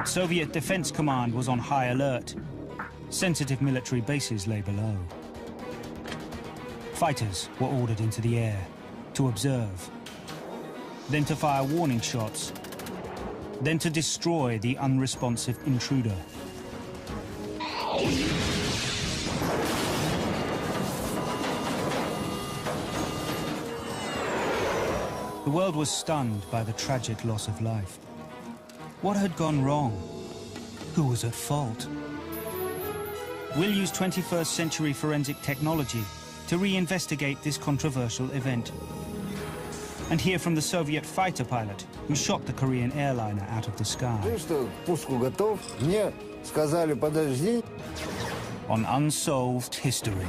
But Soviet Defense Command was on high alert. Sensitive military bases lay below. Fighters were ordered into the air to observe, then to fire warning shots, then to destroy the unresponsive intruder. The world was stunned by the tragic loss of life. What had gone wrong? Who was at fault? We'll use 21st century forensic technology to reinvestigate this controversial event and hear from the Soviet fighter pilot who shot the Korean airliner out of the sky. On Unsolved History.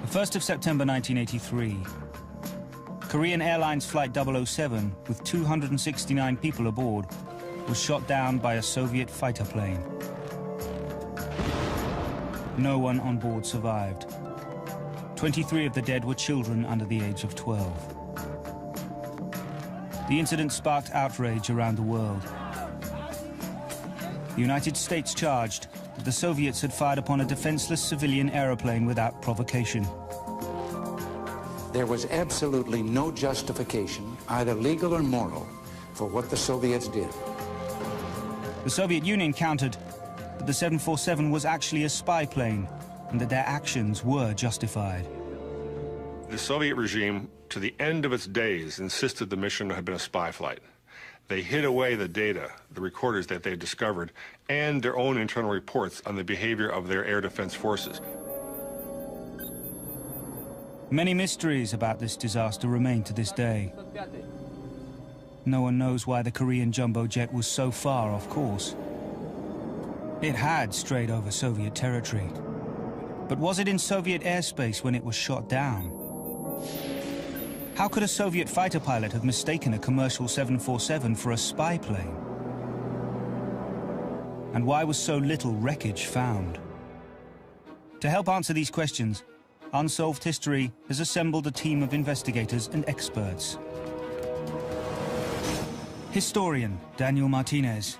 The 1st of September 1983. Korean Airlines Flight 007, with 269 people aboard, was shot down by a Soviet fighter plane. No one on board survived. 23 of the dead were children under the age of 12. The incident sparked outrage around the world. The United States charged that the Soviets had fired upon a defenseless civilian aeroplane without provocation. There was absolutely no justification, either legal or moral, for what the Soviets did. The Soviet Union countered that the 747 was actually a spy plane and that their actions were justified. The Soviet regime, to the end of its days, insisted the mission had been a spy flight. They hid away the data, the recorders that they had discovered, and their own internal reports on the behavior of their air defense forces. Many mysteries about this disaster remain to this day. No one knows why the Korean jumbo jet was so far off course. It had strayed over Soviet territory. But was it in Soviet airspace when it was shot down? How could a Soviet fighter pilot have mistaken a commercial 747 for a spy plane? And why was so little wreckage found? To help answer these questions, Unsolved History has assembled a team of investigators and experts. Historian Daniel Martinez.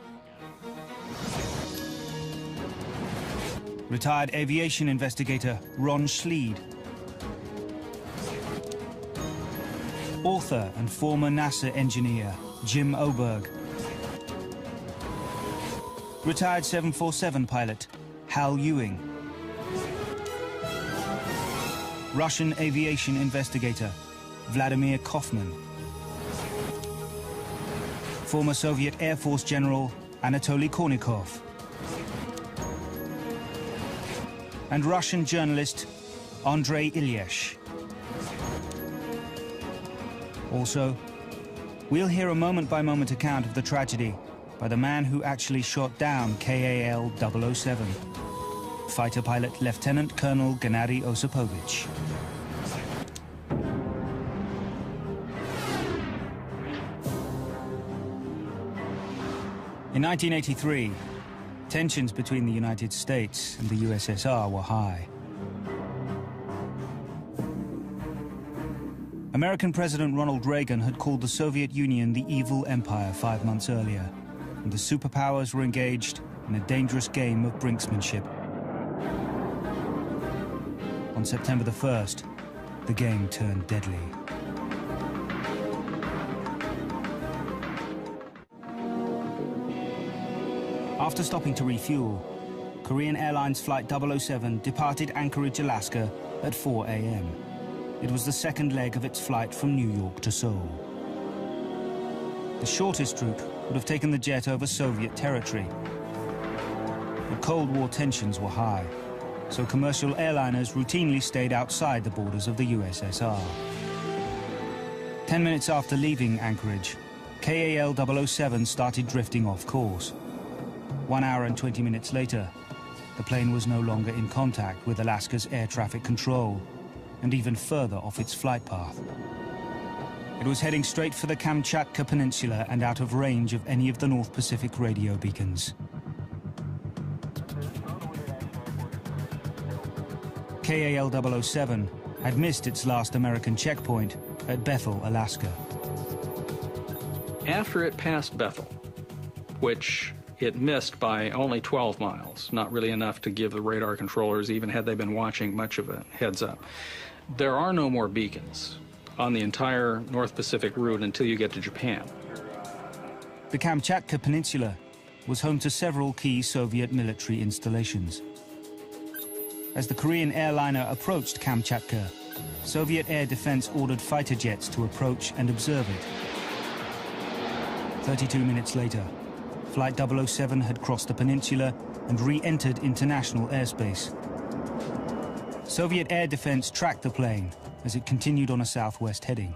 Retired aviation investigator Ron Schleed. Author and former NASA engineer Jim Oberg. Retired 747 pilot Hal Ewing. Russian aviation investigator Vladimir Kofman. Former Soviet Air Force General Anatoly Kornikov. And Russian journalist Andrei Ilyesh. Also, we'll hear a moment-by-moment account of the tragedy by the man who actually shot down KAL 007. Fighter pilot Lieutenant Colonel Gennady Osipovich. In 1983, tensions between the United States and the USSR were high. American President Ronald Reagan had called the Soviet Union the evil empire 5 months earlier, and the superpowers were engaged in a dangerous game of brinksmanship. On September the 1st, the game turned deadly. After stopping to refuel, Korean Airlines Flight 007 departed Anchorage, Alaska at 4 a.m. It was the second leg of its flight from New York to Seoul. The shortest route would have taken the jet over Soviet territory. But Cold War tensions were high, so commercial airliners routinely stayed outside the borders of the USSR. 10 minutes after leaving Anchorage, KAL 007 started drifting off course. 1 hour and 20 minutes later, the plane was no longer in contact with Alaska's air traffic control, and even further off its flight path. It was heading straight for the Kamchatka Peninsula and out of range of any of the North Pacific radio beacons. KAL-007 had missed its last American checkpoint at Bethel, Alaska. After it passed Bethel, which it missed by only 12 miles, not really enough to give the radar controllers, even had they been watching, much of a heads up, there are no more beacons on the entire North Pacific route until you get to Japan. The Kamchatka Peninsula was home to several key Soviet military installations. As the Korean airliner approached Kamchatka, Soviet air defense ordered fighter jets to approach and observe it. 32 minutes later, Flight 007 had crossed the peninsula and re-entered international airspace. Soviet air defense tracked the plane as it continued on a southwest heading.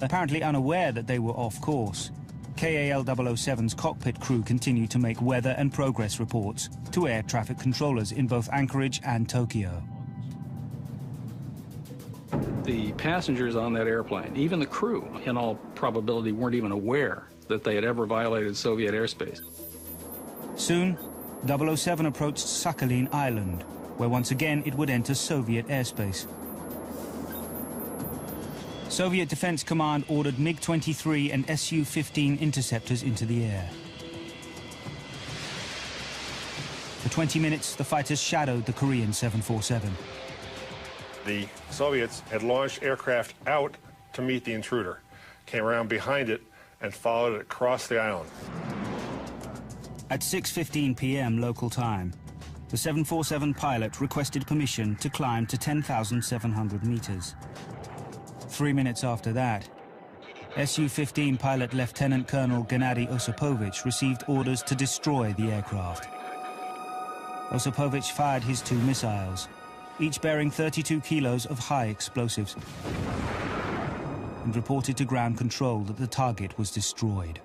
Apparently unaware that they were off course, KAL-007's cockpit crew continued to make weather and progress reports to air traffic controllers in both Anchorage and Tokyo. The passengers on that airplane, even the crew, in all probability, weren't even aware that they had ever violated Soviet airspace. Soon, 007 approached Sakhalin Island, where once again it would enter Soviet airspace. Soviet Defense Command ordered MiG-23 and Su-15 interceptors into the air. For 20 minutes, the fighters shadowed the Korean 747. The Soviets had launched aircraft out to meet the intruder, came around behind it, and followed it across the island. At 6:15 p.m. local time, the 747 pilot requested permission to climb to 10,700 meters. 3 minutes after that, Su-15 pilot Lieutenant Colonel Gennady Osipovich received orders to destroy the aircraft. Osipovich fired his 2 missiles, each bearing 32 kilos of high explosives, and reported to ground control that the target was destroyed.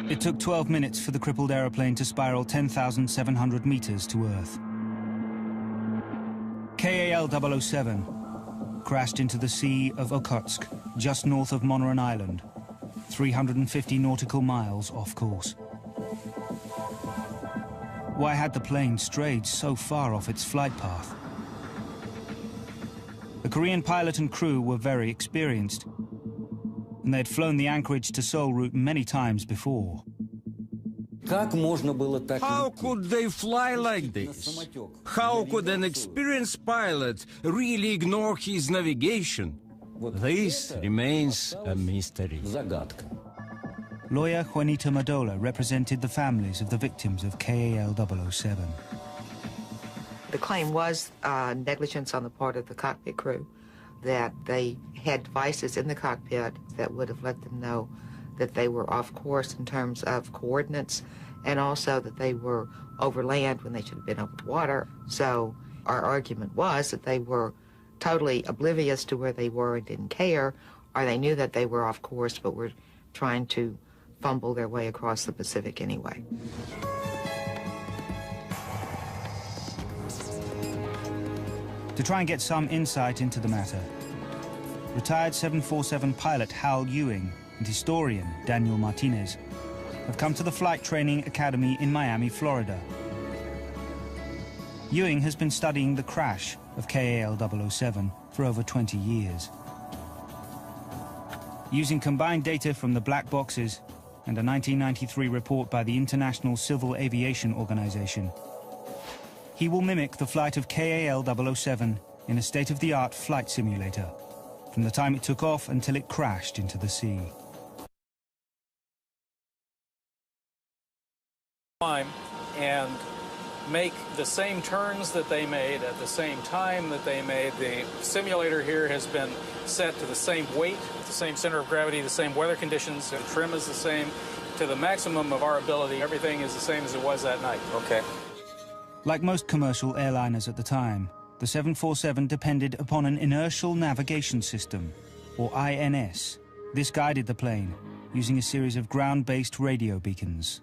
It took 12 minutes for the crippled aeroplane to spiral 10,700 meters to Earth. KAL-007 crashed into the Sea of Okhotsk, just north of Monoran Island, 350 nautical miles off course. Why had the plane strayed so far off its flight path? The Korean pilot and crew were very experienced, and they had flown the Anchorage to Seoul route many times before. How could they fly like this? How could an experienced pilot really ignore his navigation? This remains a mystery. Lawyer Juanita Madola represented the families of the victims of KAL-007. The claim was negligence on the part of the cockpit crew, that they had devices in the cockpit that would have let them know that they were off course in terms of coordinates, and also that they were over land when they should have been over water. So our argument was that they were totally oblivious to where they were and didn't care, or they knew that they were off course but were trying to fumble their way across the Pacific anyway. To try and get some insight into the matter, retired 747 pilot Hal Ewing and historian Daniel Martinez have come to the Flight Training Academy in Miami, Florida. Ewing has been studying the crash of KAL-007 for over 20 years. Using combined data from the black boxes and a 1993 report by the International Civil Aviation Organization, he will mimic the flight of KAL-007 in a state-of-the-art flight simulator, from the time it took off until it crashed into the sea. And make the same turns that they made at the same time that they made. The simulator here has been set to the same weight, the same center of gravity, the same weather conditions. The trim is the same. To the maximum of our ability, everything is the same as it was that night. Okay. Like most commercial airliners at the time, the 747 depended upon an inertial navigation system, or INS. This guided the plane, using a series of ground-based radio beacons.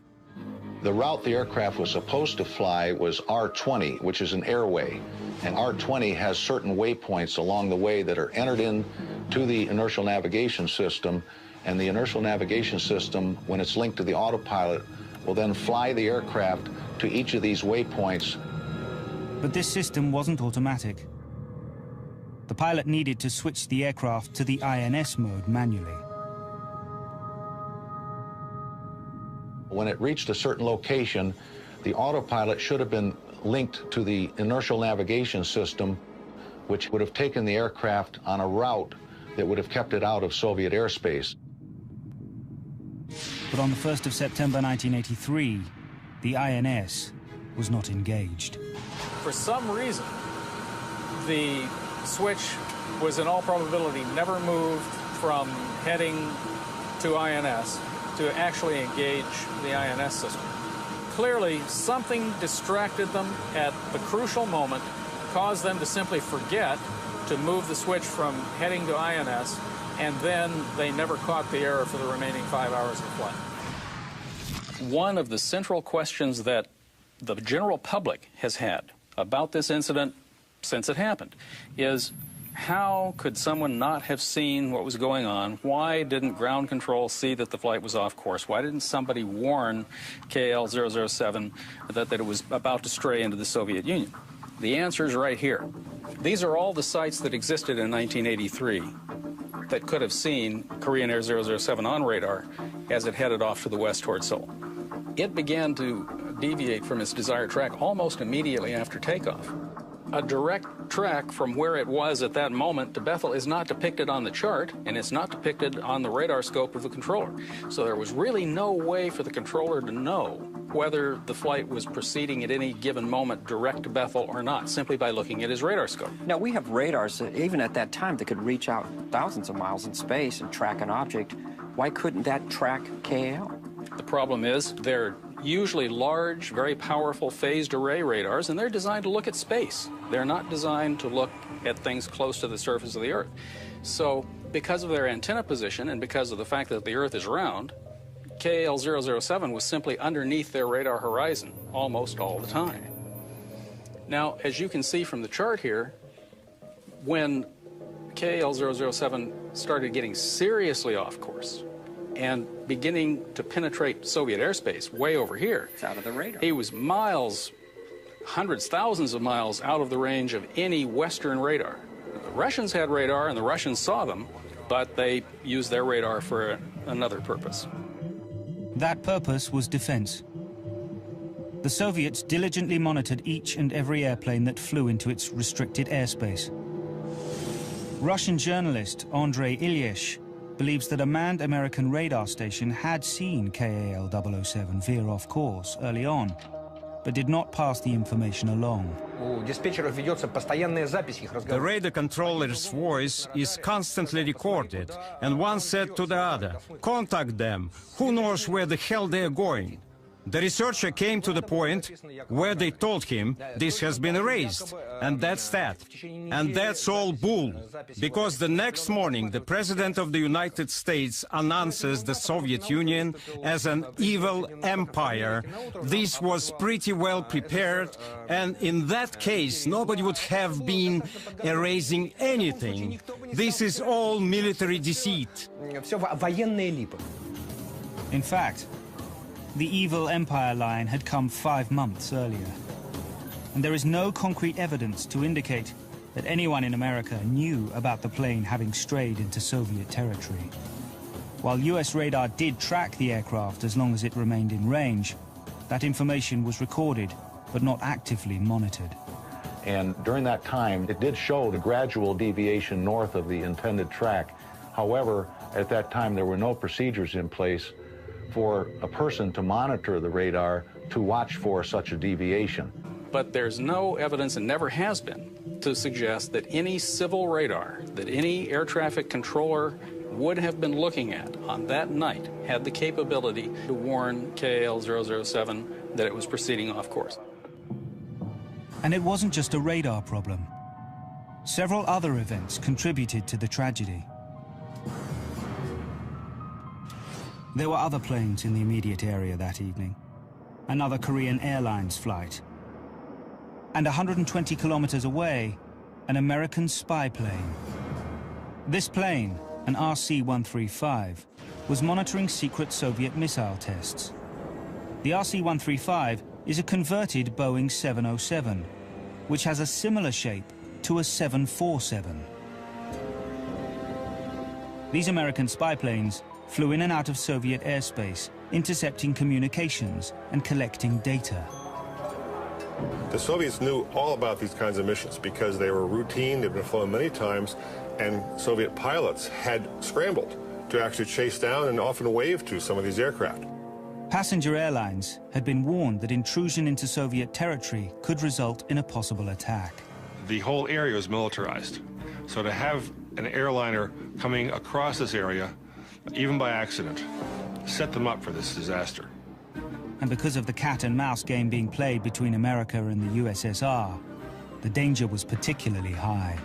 The route the aircraft was supposed to fly was R20, which is an airway. And R20 has certain waypoints along the way that are entered in to the inertial navigation system, and the inertial navigation system, when it's linked to the autopilot, will then fly the aircraft to each of these waypoints. But this system wasn't automatic. The pilot needed to switch the aircraft to the INS mode manually. When it reached a certain location, the autopilot should have been linked to the inertial navigation system, which would have taken the aircraft on a route that would have kept it out of Soviet airspace. But on the 1st of September 1983, the INS was not engaged. For some reason, the switch was in all probability never moved from heading to INS to actually engage the INS system. Clearly, something distracted them at the crucial moment, caused them to simply forget to move the switch from heading to INS, and then they never caught the error for the remaining 5 hours of flight. One of the central questions that the general public has had about this incident since it happened is, how could someone not have seen what was going on? Why didn't ground control see that the flight was off course? Why didn't somebody warn KL-007 that it was about to stray into the Soviet Union? The answer is right here. These are all the sites that existed in 1983 that could have seen Korean Air 007 on radar as it headed off to the west toward Seoul. It began to deviate from its desired track almost immediately after takeoff. A direct track from where it was at that moment to Bethel is not depicted on the chart, and it's not depicted on the radar scope of the controller. So there was really no way for the controller to know whether the flight was proceeding at any given moment direct to Bethel or not, simply by looking at his radar scope. Now, we have radars that, even at that time, that could reach out thousands of miles in space and track an object. Why couldn't that track KAL? The problem is they're usually large, very powerful phased array radars, and they're designed to look at space. They're not designed to look at things close to the surface of the Earth. So because of their antenna position and because of the fact that the Earth is round, KL-007 was simply underneath their radar horizon almost all the time. Now, as you can see from the chart here, when KL-007 started getting seriously off course and beginning to penetrate Soviet airspace way over here, It's out of the radar. he was miles, hundreds, thousands of miles out of the range of any Western radar. The Russians had radar and the Russians saw them, but they used their radar for another purpose. That purpose was defense. The Soviets diligently monitored each and every airplane that flew into its restricted airspace. Russian journalist Andrei Ilyich believes that a manned American radar station had seen KAL-007 veer off course early on, but did not pass the information along. The radar controller's voice is constantly recorded, and one said to the other, "Contact them. Who knows where the hell they're going?" The researcher came to the point where they told him this has been erased, and that's that. And that's all bull, because the next morning the President of the United States announces the Soviet Union as an evil empire. This was pretty well prepared, and in that case nobody would have been erasing anything. This is all military deceit. In fact, the evil empire line had come 5 months earlier, and there is no concrete evidence to indicate that anyone in America knew about the plane having strayed into Soviet territory. While US radar did track the aircraft as long as it remained in range, that information was recorded but not actively monitored. And during that time, it did show the gradual deviation north of the intended track. However, at that time, there were no procedures in place for a person to monitor the radar to watch for such a deviation. But there's no evidence, and never has been, to suggest that any civil radar, that any air traffic controller would have been looking at on that night had the capability to warn KAL-007 that it was proceeding off course. And it wasn't just a radar problem. Several other events contributed to the tragedy. There were other planes in the immediate area that evening. Another Korean Airlines flight. And 120 kilometers away, an American spy plane. This plane, an RC-135, was monitoring secret Soviet missile tests. The RC-135 is a converted Boeing 707, which has a similar shape to a 747. These American spy planes flew in and out of Soviet airspace, intercepting communications and collecting data. The Soviets knew all about these kinds of missions because they were routine, they'd been flown many times, and Soviet pilots had scrambled to actually chase down and often wave to some of these aircraft. Passenger airlines had been warned that intrusion into Soviet territory could result in a possible attack. The whole area was militarized. So to have an airliner coming across this area, even by accident, set them up for this disaster. And because of the cat-and-mouse game being played between America and the USSR, the danger was particularly high.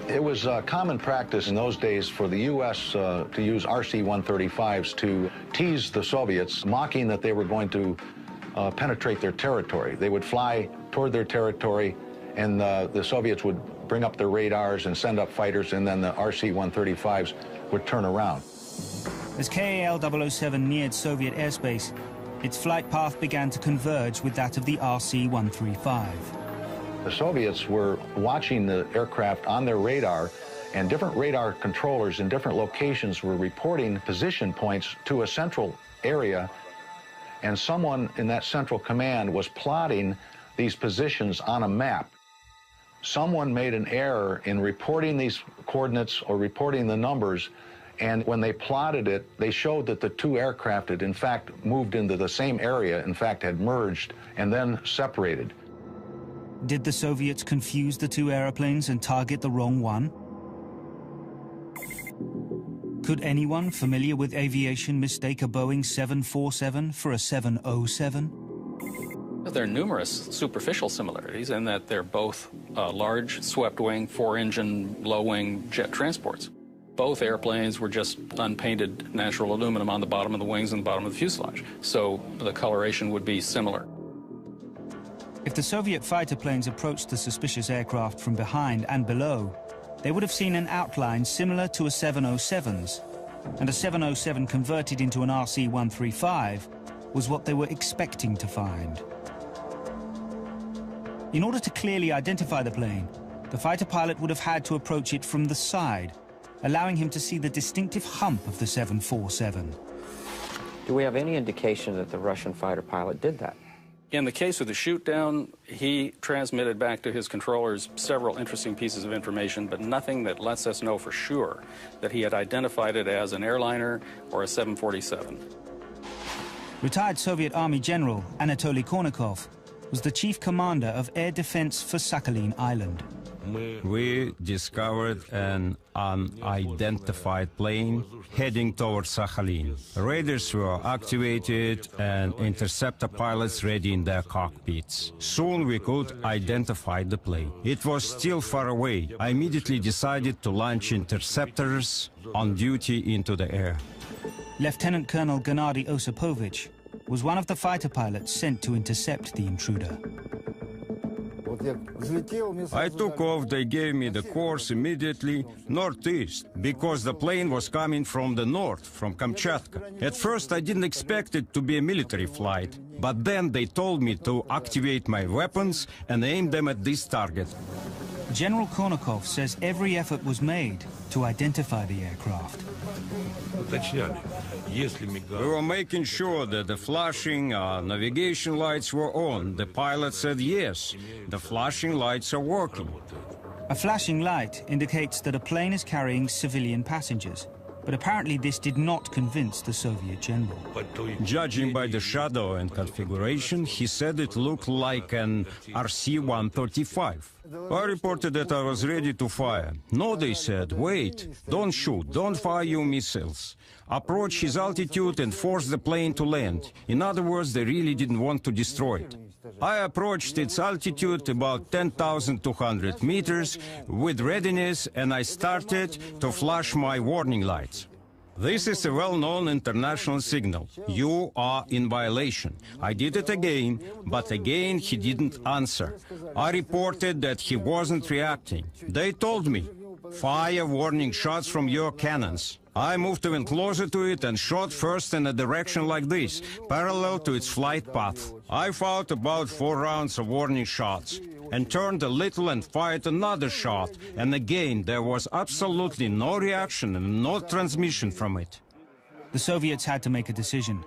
It was common practice in those days for the U.S. To use RC-135s to tease the Soviets, mocking that they were going to penetrate their territory. They would fly toward their territory, and the Soviets would bring up their radars and send up fighters, and then the RC-135s would turn around. As KAL-007 neared Soviet airspace, its flight path began to converge with that of the RC-135. The Soviets were watching the aircraft on their radar, and different radar controllers in different locations were reporting position points to a central area, and someone in that central command was plotting these positions on a map. Someone made an error in reporting these coordinates or reporting the numbers, and when they plotted it, they showed that the two aircraft had in fact moved into the same area, in fact had merged and then separated. Did the Soviets confuse the two airplanes and target the wrong one? Could anyone familiar with aviation mistake a Boeing 747 for a 707? There are numerous superficial similarities in that they're both large, swept-wing, four-engine, low-wing jet transports. Both airplanes were just unpainted natural aluminum on the bottom of the wings and the bottom of the fuselage, so the coloration would be similar. If the Soviet fighter planes approached the suspicious aircraft from behind and below, they would have seen an outline similar to a 707's, and a 707 converted into an RC-135 was what they were expecting to find. In order to clearly identify the plane, the fighter pilot would have had to approach it from the side, allowing him to see the distinctive hump of the 747. Do we have any indication that the Russian fighter pilot did that? In the case of the shoot-down, he transmitted back to his controllers several interesting pieces of information, but nothing that lets us know for sure that he had identified it as an airliner or a 747. Retired Soviet Army General Anatoly Kornikov was the chief commander of air defense for Sakhalin Island. We discovered an unidentified plane heading towards Sakhalin. Radars were activated and interceptor pilots ready in their cockpits. Soon we could identify the plane. It was still far away. I immediately decided to launch interceptors on duty into the air. Lieutenant Colonel Gennady Osipovich was one of the fighter pilots sent to intercept the intruder. I took off, they gave me the course immediately northeast, because the plane was coming from the north, from Kamchatka. At first I didn't expect it to be a military flight, but then they told me to activate my weapons and aim them at this target. General Kornikov says every effort was made to identify the aircraft. We were making sure that the flashing navigation lights were on. The pilot said yes, the flashing lights are working. A flashing light indicates that a plane is carrying civilian passengers, but apparently this did not convince the Soviet general. Judging by the shadow and configuration, he said it looked like an RC-135. I reported that I was ready to fire. No, they said, wait, don't shoot, don't fire your missiles. Approach his altitude and force the plane to land. In other words, they really didn't want to destroy it. I approached its altitude about 10,200 meters with readiness, and I started to flash my warning lights. This is a well-known international signal. You are in violation. I did it again, but again he didn't answer. I reported that he wasn't reacting. They told me, Fire warning shots from your cannons. I moved even closer to it and shot first in a direction like this, parallel to its flight path. I fired about 4 rounds of warning shots and turned a little and fired another shot, and again there was absolutely no reaction and no transmission from it. The Soviets had to make a decision.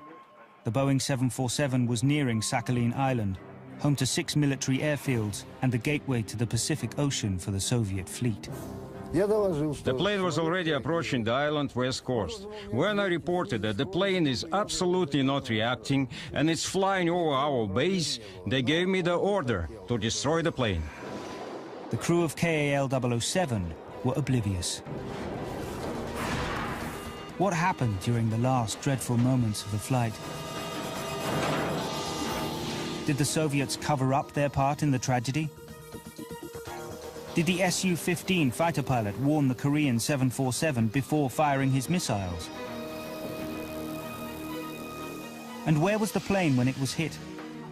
The Boeing 747 was nearing Sakhalin Island, home to 6 military airfields and the gateway to the Pacific Ocean for the Soviet fleet. The plane was already approaching the island west coast. When I reported that the plane is absolutely not reacting and it's flying over our base, they gave me the order to destroy the plane. The crew of KAL-007 were oblivious. What happened during the last dreadful moments of the flight? Did the Soviets cover up their part in the tragedy? Did the Su-15 fighter pilot warn the Korean 747 before firing his missiles? And where was the plane when it was hit?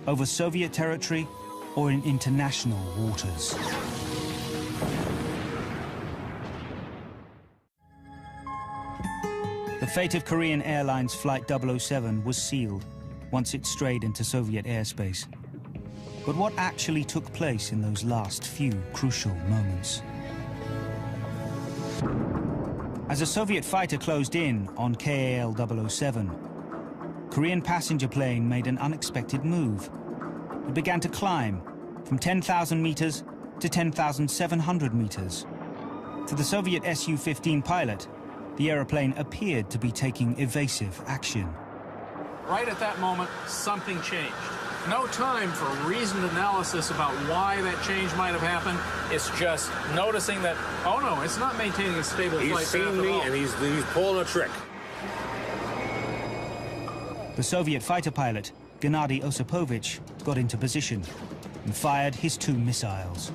Over Soviet territory or in international waters? The fate of Korean Airlines Flight 007 was sealed once it strayed into Soviet airspace. But what actually took place in those last few crucial moments? As a Soviet fighter closed in on KAL-007, Korean passenger plane made an unexpected move. It began to climb from 10,000 meters to 10,700 meters. To the Soviet Su-15 pilot, the aeroplane appeared to be taking evasive action. Right at that moment, something changed. No time for reasoned analysis about why that change might have happened. It's just noticing that, oh no, it's not maintaining a stable flight path He's seen at me all. and he's pulling a trick. The Soviet fighter pilot, Gennady Osipovich, got into position and fired his 2 missiles.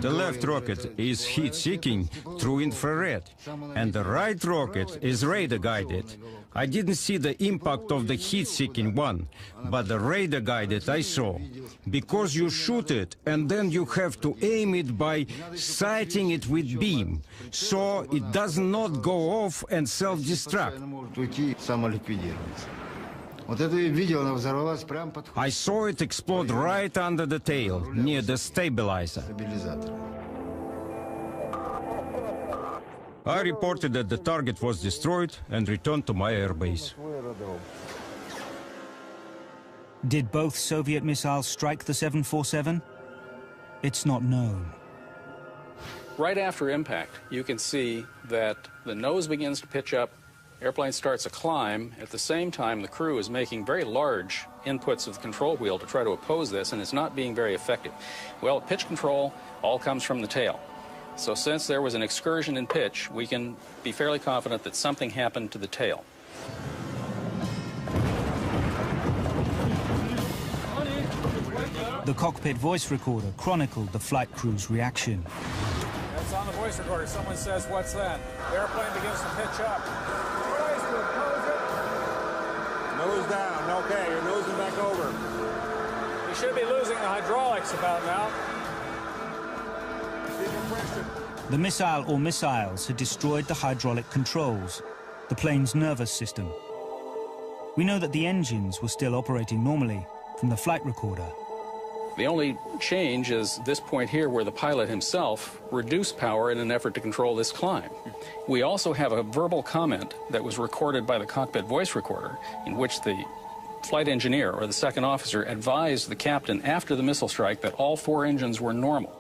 The left rocket is heat-seeking through infrared, and the right rocket is radar-guided. I didn't see the impact of the heat-seeking one, but the radar-guided I saw. Because you shoot it, and then you have to aim it by sighting it with beam, so it does not go off and self-destruct. I saw it explode right under the tail, near the stabilizer. I reported that the target was destroyed and returned to my airbase. Did both Soviet missiles strike the 747? It's not known. Right after impact, you can see that the nose begins to pitch up, airplane starts a climb. At the same time, the crew is making very large inputs of the control wheel to try to oppose this, and it's not being very effective. Well, pitch control all comes from the tail. So since there was an excursion in pitch, we can be fairly confident that something happened to the tail. The cockpit voice recorder chronicled the flight crew's reaction. That's on the voice recorder. Someone says, "What's that?" The airplane begins to pitch up. Nose down. Okay, you're nosing back over. We should be losing the hydraulics about now. The missile or missiles had destroyed the hydraulic controls, the plane's nervous system. We know that the engines were still operating normally from the flight recorder. The only change is this point here where the pilot himself reduced power in an effort to control this climb. We also have a verbal comment that was recorded by the cockpit voice recorder in which the flight engineer or the second officer advised the captain after the missile strike that all 4 engines were normal.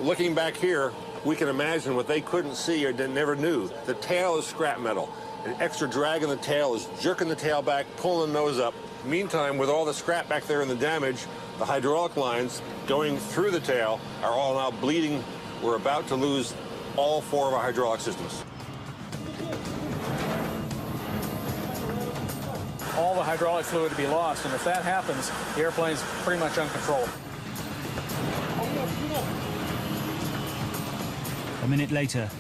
Looking back here, we can imagine what they couldn't see or never knew. The tail is scrap metal. An extra drag in the tail is jerking the tail back, pulling the nose up. Meantime, with all the scrap back there and the damage, the hydraulic lines going through the tail are all now bleeding. We're about to lose all 4 of our hydraulic systems. All the hydraulic fluid to be lost, and if that happens, the airplane's pretty much uncontrollable. A minute later,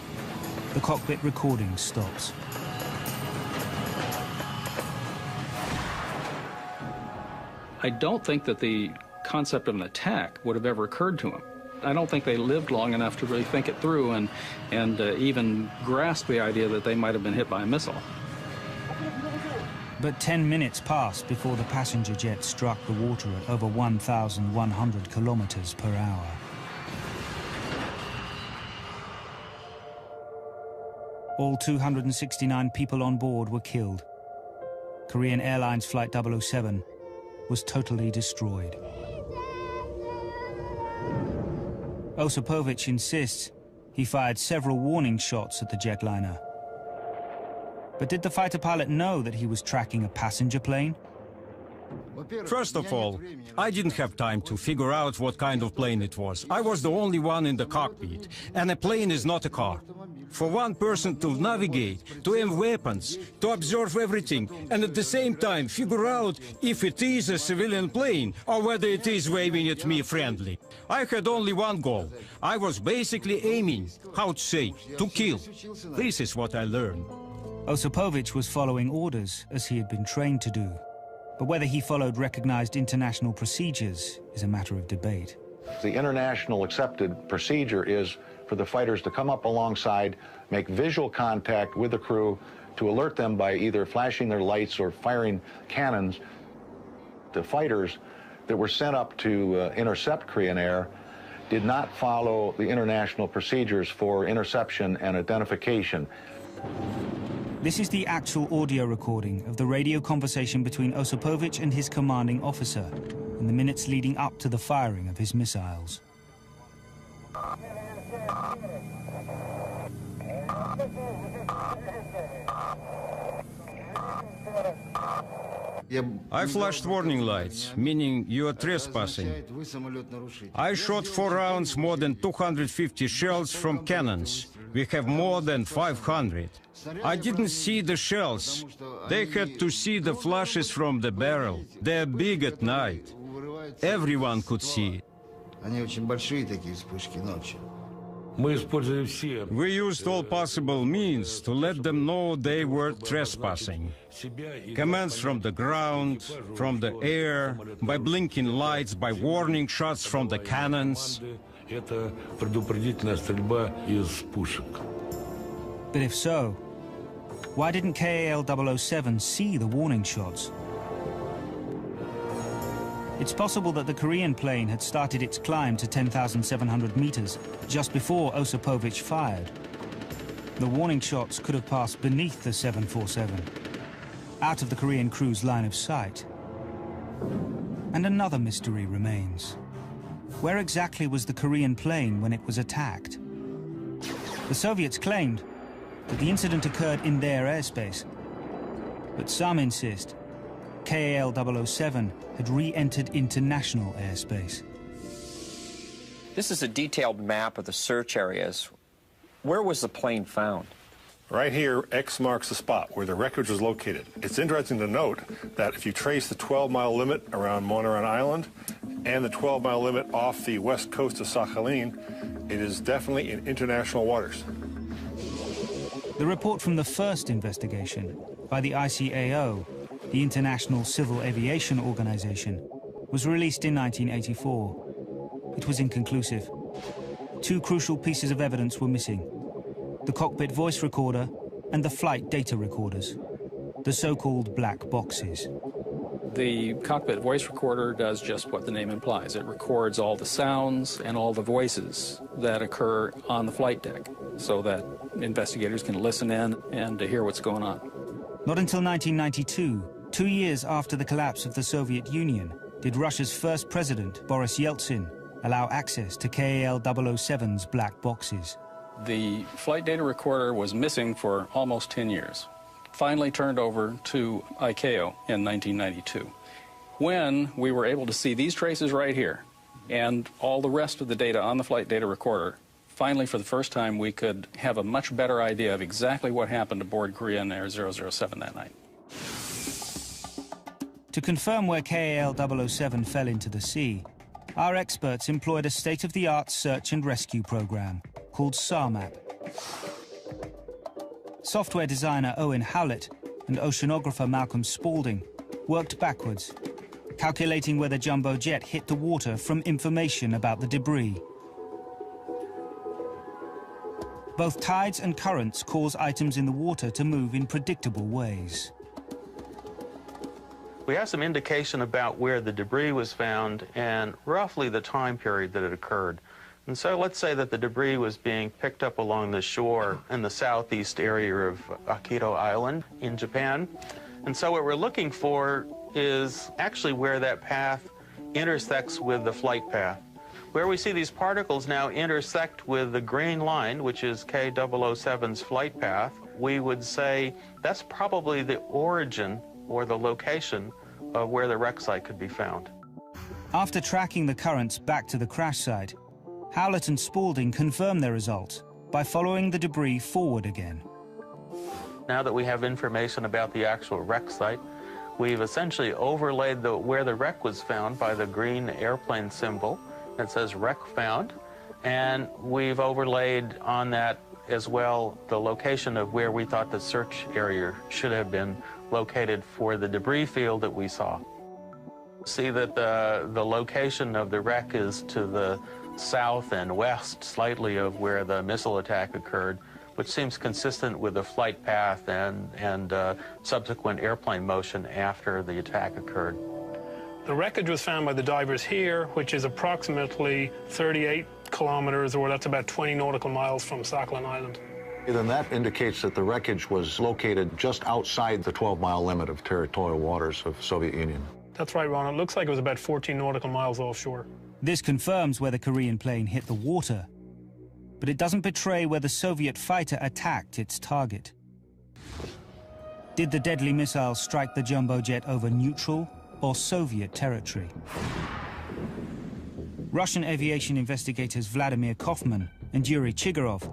the cockpit recording stops. I don't think that the concept of an attack would have ever occurred to them. I don't think they lived long enough to really think it through and even grasp the idea that they might have been hit by a missile. But 10 minutes passed before the passenger jet struck the water at over 1,100 kilometers per hour. All 269 people on board were killed. Korean Airlines Flight 007 was totally destroyed. Osipovich insists he fired several warning shots at the jetliner. But did the fighter pilot know that he was tracking a passenger plane? First of all, I didn't have time to figure out what kind of plane it was. I was the only one in the cockpit, and a plane is not a car. For one person to navigate, to aim weapons, to observe everything, and at the same time figure out if it is a civilian plane or whether it is waving at me friendly. I had only one goal. I was basically aiming, how to say, to kill. This is what I learned. Osipovich was following orders, as he had been trained to do. But whether he followed recognized international procedures is a matter of debate. The international accepted procedure is for the fighters to come up alongside, make visual contact with the crew, to alert them by either flashing their lights or firing cannons. The fighters that were sent up to intercept Korean Air did not follow the international procedures for interception and identification. This is the actual audio recording of the radio conversation between Osipovich and his commanding officer in the minutes leading up to the firing of his missiles. I flashed warning lights, meaning you are trespassing. I shot 4 rounds, more than 250 shells from cannons. We have more than 500. I didn't see the shells. They had to see the flashes from the barrel. They're big at night. Everyone could see it. We used all possible means to let them know they were trespassing. Commands from the ground, from the air, by blinking lights, by warning shots from the cannons. But if so, why didn't KAL-007 see the warning shots? It's possible that the Korean plane had started its climb to 10,700 meters just before Osipovich fired. The warning shots could have passed beneath the 747, out of the Korean crew's line of sight. And another mystery remains. Where exactly was the Korean plane when it was attacked? The Soviets claimed that the incident occurred in their airspace, but some insist KAL-007 had re-entered international airspace. This is a detailed map of the search areas. Where was the plane found? Right here, X marks the spot where the wreckage was located. It's interesting to note that if you trace the 12-mile limit around Monaran Island and the 12-mile limit off the west coast of Sakhalin, it is definitely in international waters. The report from the first investigation by the ICAO, the International Civil Aviation Organization, was released in 1984. It was inconclusive. 2 crucial pieces of evidence were missing: the cockpit voice recorder and the flight data recorders, the so-called black boxes. The cockpit voice recorder does just what the name implies. It records all the sounds and all the voices that occur on the flight deck so that investigators can listen in and to hear what's going on. Not until 1992, 2 years after the collapse of the Soviet Union, did Russia's first president, Boris Yeltsin, allow access to KAL-007's black boxes. The flight data recorder was missing for almost 10 years. Finally turned over to ICAO in 1992, when we were able to see these traces right here and all the rest of the data on the flight data recorder. Finally, for the first time, we could have a much better idea of exactly what happened aboard Korean Air 007 that night. To confirm where KAL-007 fell into the sea, our experts employed a state-of-the-art search and rescue program called SARMAP. Software designer Owen Howlett and oceanographer Malcolm Spaulding worked backwards calculating where the jumbo jet hit the water from information about the debris. Both tides and currents cause items in the water to move in predictable ways. We have some indication about where the debris was found and roughly the time period that it occurred. And so let's say that the debris was being picked up along the shore in the southeast area of Akito Island in Japan. And so what we're looking for is actually where that path intersects with the flight path. Where we see these particles now intersect with the green line, which is K007's flight path, we would say that's probably the origin or the location of where the wreck site could be found. After tracking the currents back to the crash site, Howlett and Spaulding confirmed their results by following the debris forward again. Now that we have information about the actual wreck site, we've essentially overlaid where the wreck was found by the green airplane symbol that says wreck found, and we've overlaid on that as well the location of where we thought the search area should have been located for the debris field that we saw. See that the location of the wreck is to the south and west slightly of where the missile attack occurred, which seems consistent with the flight path and subsequent airplane motion after the attack occurred. The wreckage was found by the divers here, which is approximately 38 kilometers, or that's about 20 nautical miles from Sakhalin Island. Then that indicates that the wreckage was located just outside the 12-mile limit of territorial waters of Soviet Union. That's right, Ron. It looks like it was about 14 nautical miles offshore. This confirms where the Korean plane hit the water, but it doesn't betray where the Soviet fighter attacked its target. Did the deadly missile strike the jumbo jet over neutral or Soviet territory? Russian aviation investigators Vladimir Kofman and Yuri Chigurov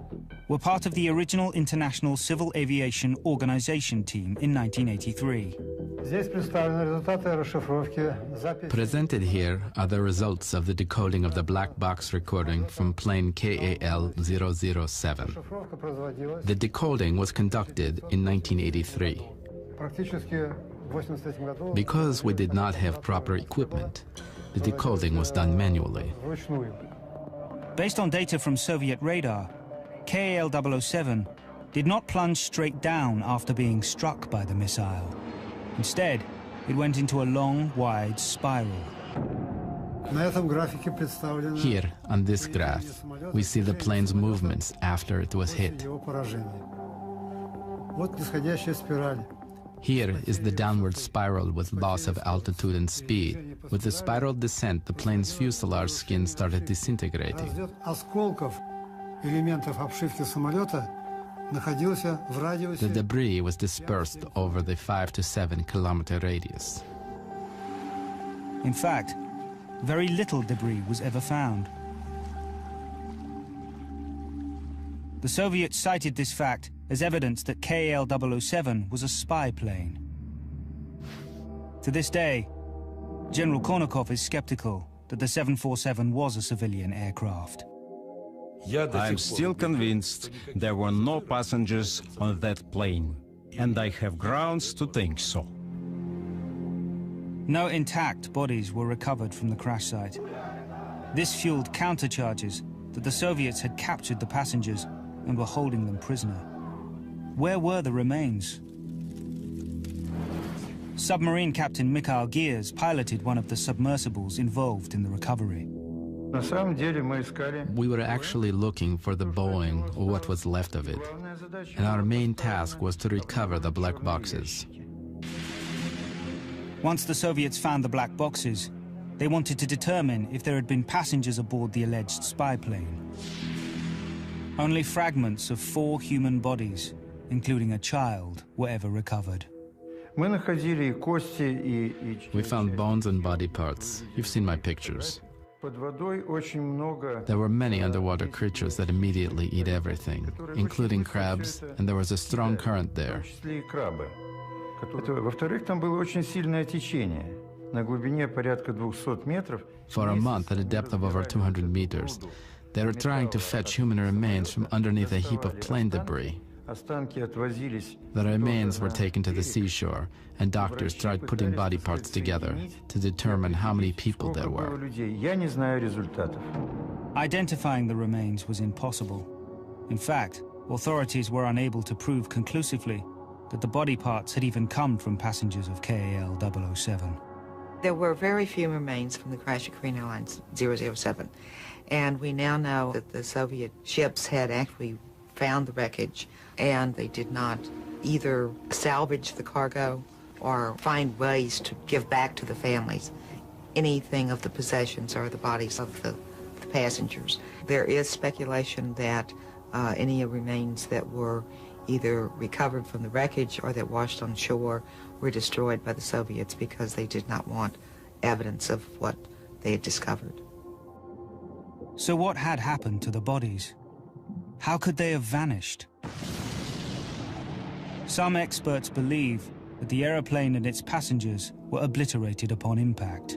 were part of the original International Civil Aviation Organization team in 1983. Presented here are the results of the decoding of the black box recording from plane KAL-007. The decoding was conducted in 1983. Because we did not have proper equipment, the decoding was done manually. Based on data from Soviet radar, KAL-007 did not plunge straight down after being struck by the missile. Instead, it went into a long, wide spiral. Here, on this graph, we see the plane's movements after it was hit. Here is the downward spiral with loss of altitude and speed. With the spiral descent, the plane's fuselage skin started disintegrating. The debris was dispersed over the 5 to 7 kilometer radius. In fact, very little debris was ever found. The Soviets cited this fact as evidence that KAL-007 was a spy plane. To this day, General Kornakov is skeptical that the 747 was a civilian aircraft. I'm still convinced there were no passengers on that plane, and I have grounds to think so. No intact bodies were recovered from the crash site. This fueled countercharges that the Soviets had captured the passengers and were holding them prisoner. Where were the remains? Submarine Captain Mikhail Gears piloted one of the submersibles involved in the recovery. We were actually looking for the Boeing, or what was left of it, and our main task was to recover the black boxes. Once the Soviets found the black boxes, they wanted to determine if there had been passengers aboard the alleged spy plane. Only fragments of 4 human bodies, including a child, were ever recovered. We found bones and body parts. You've seen my pictures. There were many underwater creatures that immediately eat everything, including crabs, and there was a strong current there. For a month, at a depth of over 200 meters, they were trying to fetch human remains from underneath a heap of plane debris. The remains were taken to the seashore, and doctors tried putting body parts together to determine how many people there were. Identifying the remains was impossible. In fact, authorities were unable to prove conclusively that the body parts had even come from passengers of KAL 007. There were very few remains from the crash of Korean Airlines 007, and we now know that the Soviet ships had actually found the wreckage, and they did not either salvage the cargo or find ways to give back to the families anything of the possessions or the bodies of the passengers. There is speculation that any remains that were either recovered from the wreckage or that washed on shore were destroyed by the Soviets because they did not want evidence of what they had discovered. So what had happened to the bodies? How could they have vanished? Some experts believe that the aeroplane and its passengers were obliterated upon impact.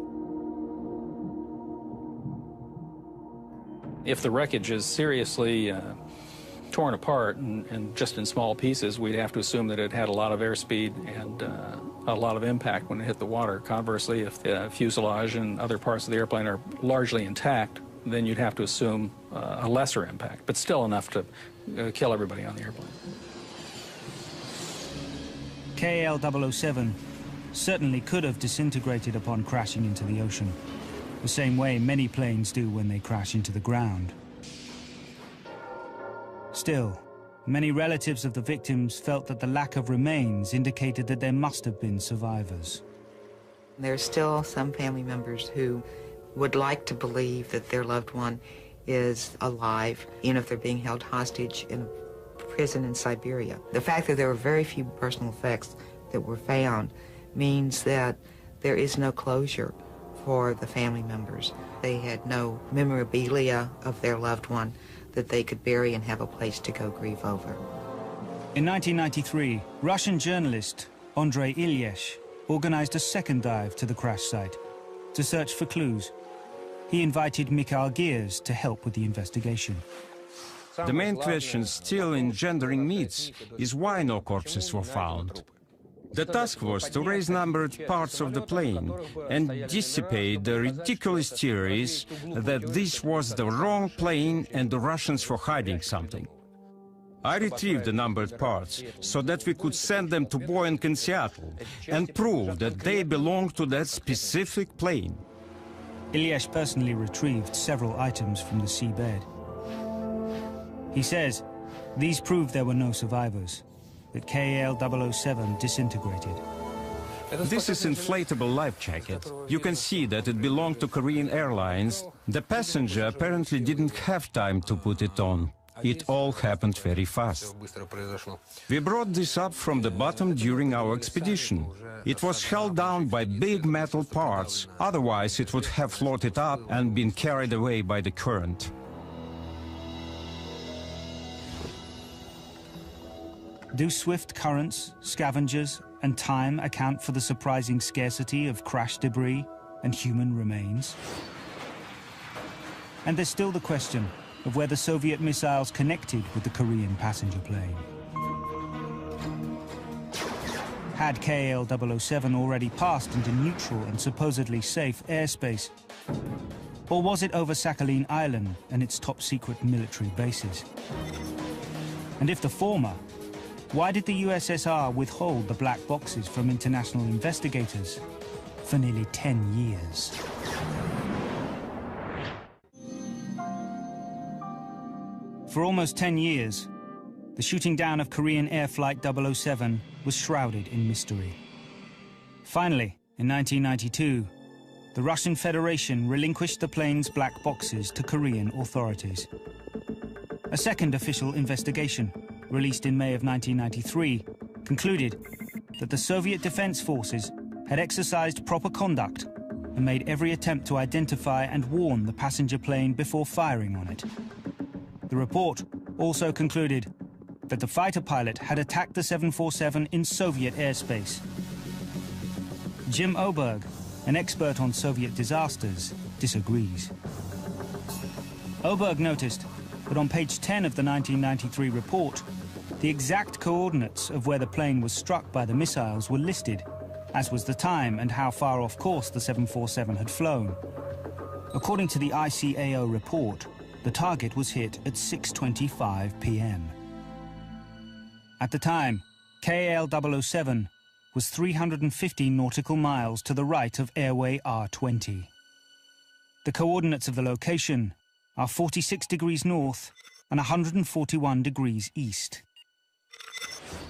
If the wreckage is seriously torn apart and just in small pieces, we'd have to assume that it had a lot of airspeed and a lot of impact when it hit the water. Conversely, if the fuselage and other parts of the airplane are largely intact, then you'd have to assume a lesser impact, but still enough to kill everybody on the airplane. KAL 007 certainly could have disintegrated upon crashing into the ocean, the same way many planes do when they crash into the ground. Still, many relatives of the victims felt that the lack of remains indicated that there must have been survivors. There are still some family members who would like to believe that their loved one is alive, even if they're being held hostage in a prison in Siberia. The fact that there were very few personal effects that were found means that there is no closure for the family members. They had no memorabilia of their loved one that they could bury and have a place to go grieve over. In 1993, Russian journalist Andrei Ilyesh organized a second dive to the crash site to search for clues. He invited Mikhail Gears to help with the investigation. The main question still engendering myths is why no corpses were found. The task was to raise numbered parts of the plane and dissipate the ridiculous theories that this was the wrong plane and the Russians were hiding something. I retrieved the numbered parts so that we could send them to Boeing in Seattle and prove that they belong to that specific plane. Ilyesh personally retrieved several items from the seabed. He says these proved there were no survivors, that KAL 007 disintegrated. This is inflatable life jacket. You can see that it belonged to Korean Airlines. The passenger apparently didn't have time to put it on. It all happened very fast. We brought this up from the bottom during our expedition. It was held down by big metal parts, otherwise it would have floated up and been carried away by the current. Do swift currents, scavengers, and time account for the surprising scarcity of crash debris and human remains? And there's still the question of where the Soviet missiles connected with the Korean passenger plane. Had KAL 007 already passed into neutral and supposedly safe airspace? Or was it over Sakhalin Island and its top-secret military bases? And if the former, why did the USSR withhold the black boxes from international investigators for nearly 10 years? For almost 10 years, the shooting down of Korean Air Flight 007 was shrouded in mystery. Finally, in 1992, the Russian Federation relinquished the plane's black boxes to Korean authorities. A second official investigation, released in May of 1993, concluded that the Soviet Defense Forces had exercised proper conduct and made every attempt to identify and warn the passenger plane before firing on it. The report also concluded that the fighter pilot had attacked the 747 in Soviet airspace. Jim Oberg, an expert on Soviet disasters, disagrees. Oberg noticed that on page 10 of the 1993 report, The exact coordinates of where the plane was struck by the missiles were listed, as was the time and how far off course the 747 had flown. According to the ICAO report, the target was hit at 6:25 p.m. At the time, KAL 007 was 350 nautical miles to the right of Airway R20. The coordinates of the location are 46 degrees north and 141 degrees east.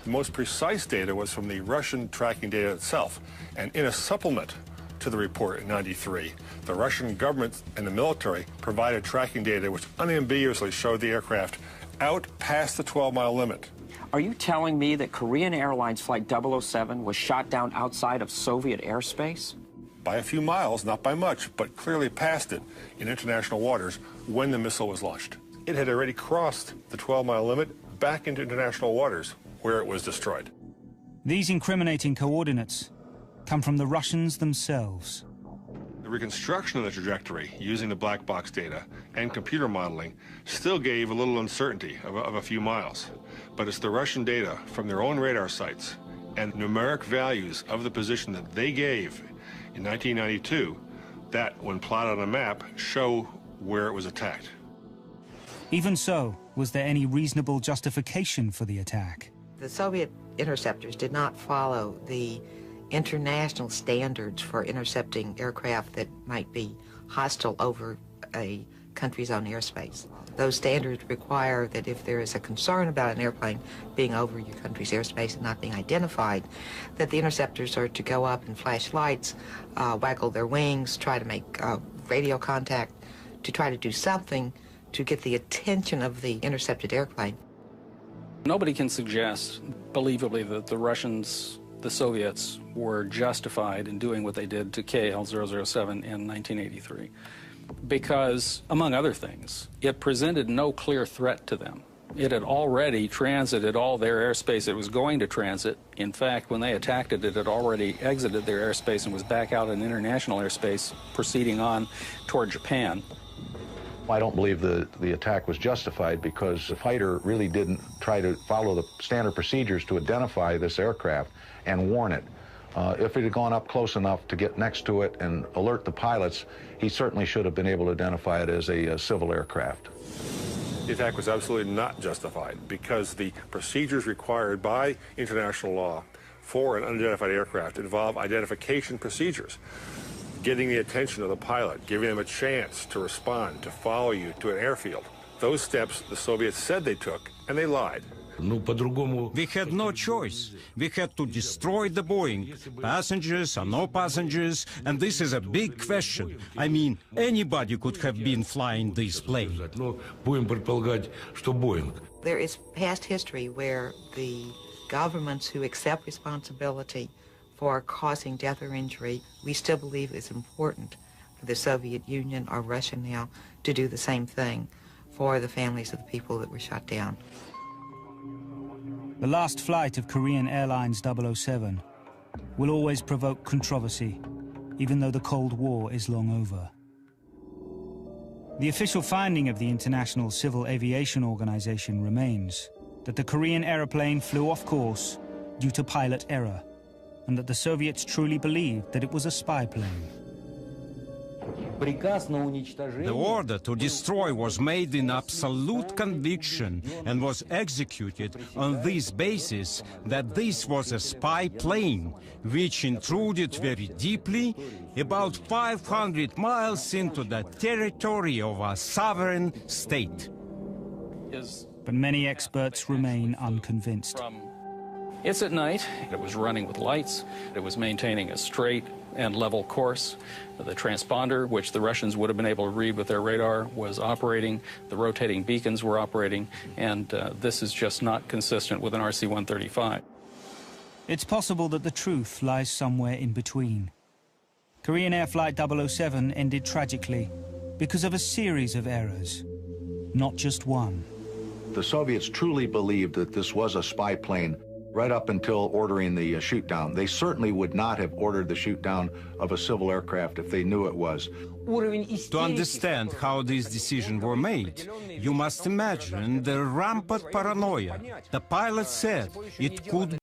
The most precise data was from the Russian tracking data itself, and in a supplement to the report in '93, the Russian government and the military provided tracking data which unambiguously showed the aircraft out past the 12-mile limit. Are you telling me that Korean Airlines Flight 007 was shot down outside of Soviet airspace? By a few miles, not by much, but clearly past it in international waters when the missile was launched. It had already crossed the 12-mile limit back into international waters where it was destroyed. These incriminating coordinates come from the Russians themselves. The reconstruction of the trajectory using the black box data and computer modeling still gave a little uncertainty of a few miles. But it's the Russian data from their own radar sites and numeric values of the position that they gave in 1992 that, when plotted on a map, show where it was attacked. Even so, was there any reasonable justification for the attack? The Soviet interceptors did not follow the international standards for intercepting aircraft that might be hostile over a country's own airspace. Those standards require that if there is a concern about an airplane being over your country's airspace and not being identified, that the interceptors are to go up and flash lights, waggle their wings, try to make radio contact, to try to do something to get the attention of the intercepted airplane. Nobody can suggest, believably, that the Russians, the Soviets, were justified in doing what they did to KL-007 in 1983. Because, among other things, it presented no clear threat to them. It had already transited all their airspace it was going to transit. In fact, when they attacked it, it had already exited their airspace and was back out in international airspace, proceeding on toward Japan. I don't believe the attack was justified because the fighter really didn't try to follow the standard procedures to identify this aircraft and warn it. If it had gone up close enough to get next to it and alert the pilots, he certainly should have been able to identify it as a civil aircraft. The attack was absolutely not justified because the procedures required by international law for an unidentified aircraft involve identification procedures. Getting the attention of the pilot, giving them a chance to respond, to follow you to an airfield. Those steps the Soviets said they took, and they lied. We had no choice. We had to destroy the Boeing, passengers or no passengers, and this is a big question. I mean, anybody could have been flying this plane. There is past history where the governments who accept responsibility for causing death or injury, we still believe it's important for the Soviet Union or Russia now to do the same thing for the families of the people that were shot down. The last flight of Korean Airlines 007 will always provoke controversy, even though the Cold War is long over. The official finding of the International Civil Aviation Organization remains that the Korean aeroplane flew off course due to pilot error, and that the Soviets truly believed that it was a spy plane. The order to destroy was made in absolute conviction and was executed on this basis that this was a spy plane, which intruded very deeply, about 500 miles into the territory of a sovereign state. But many experts remain unconvinced. It's at night. It was running with lights. It was maintaining a straight and level course. The transponder, which the Russians would have been able to read with their radar, was operating. The rotating beacons were operating, and this is just not consistent with an RC-135. It's possible that the truth lies somewhere in between. Korean Air Flight 007 ended tragically because of a series of errors, not just one. The Soviets truly believed that this was a spy plane. right up until ordering the shoot down. They certainly would not have ordered the shoot down of a civil aircraft if they knew it was. To understand how these decisions were made, you must imagine the rampant paranoia. The pilot said it could